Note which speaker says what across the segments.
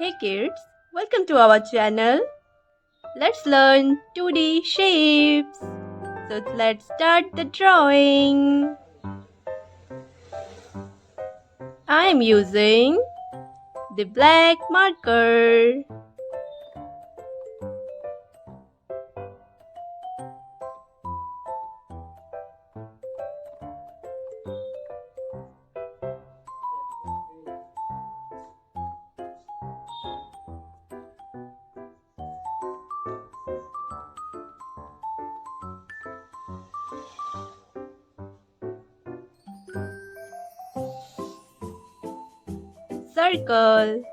Speaker 1: Hey kids, welcome to our channel. Let's learn 2D shapes. So let's start the drawing. I am using the black marker. Circle.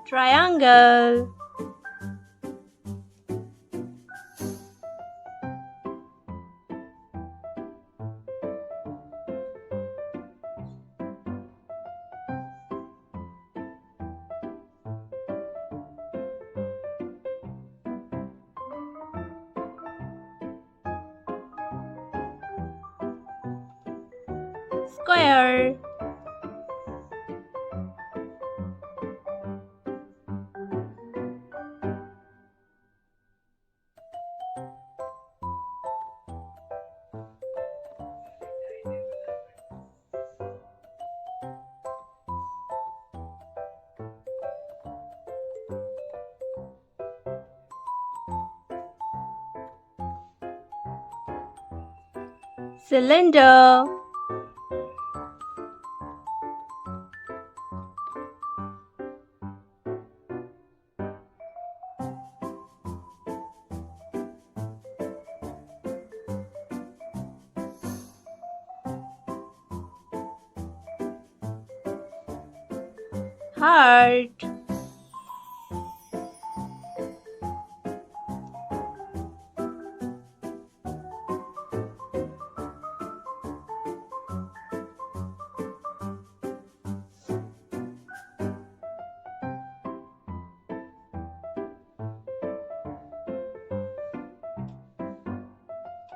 Speaker 1: Triangle. Square. Cylinder. Heart.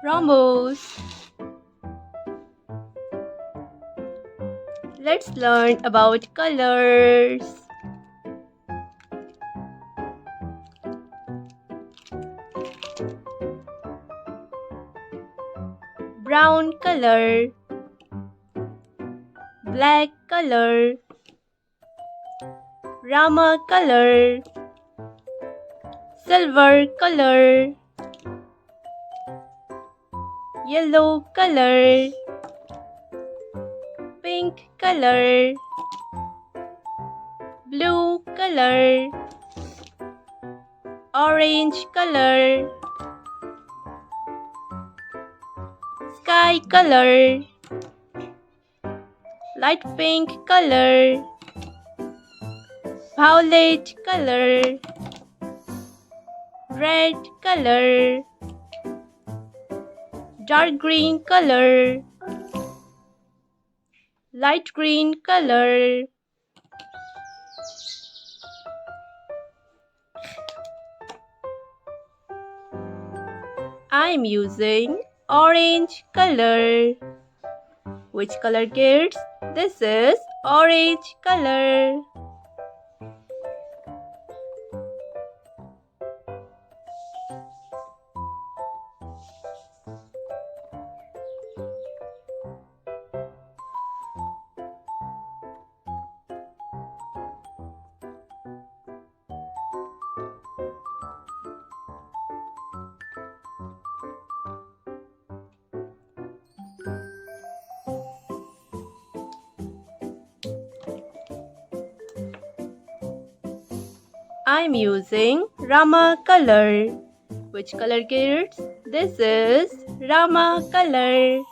Speaker 1: Rhombus. Let's learn about colors. Brown color, black color, Rama color, silver color, yellow color, pink color, blue color, orange color, sky color, light pink color, violet color, red color, dark green color, light green color. I am using orange color. Which color, kids? This is orange color. I'm using Rama color. Which color, kids? This is Rama color.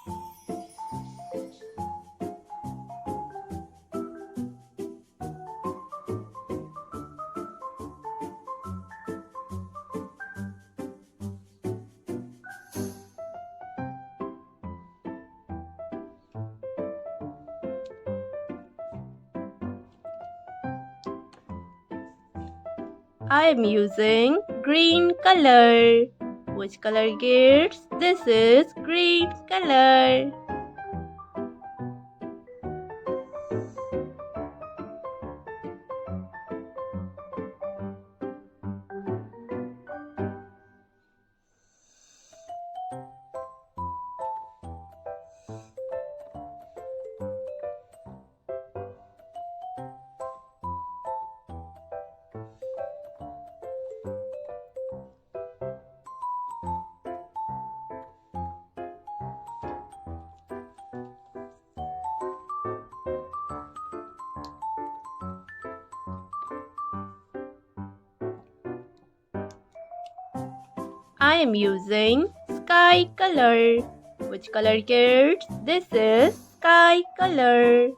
Speaker 1: I am using green color. Which color kids? This is green color. I am using sky color. Which color kids? This is sky color.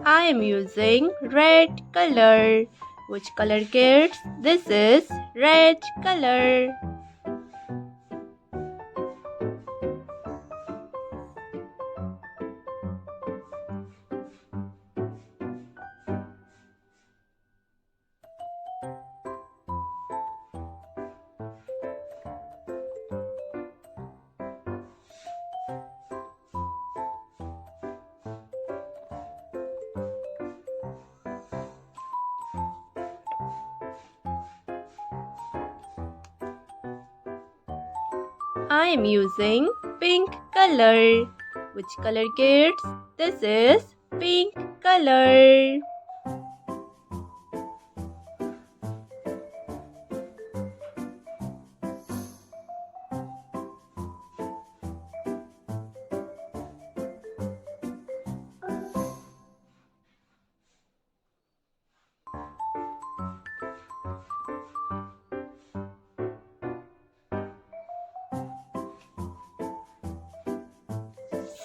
Speaker 1: I am using red color. Which color kids? This is red color. I am using pink color. Which color kids? This is pink color.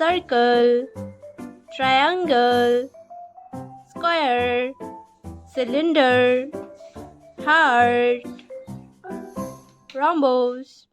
Speaker 1: Circle, triangle, square, cylinder, heart, rhombus.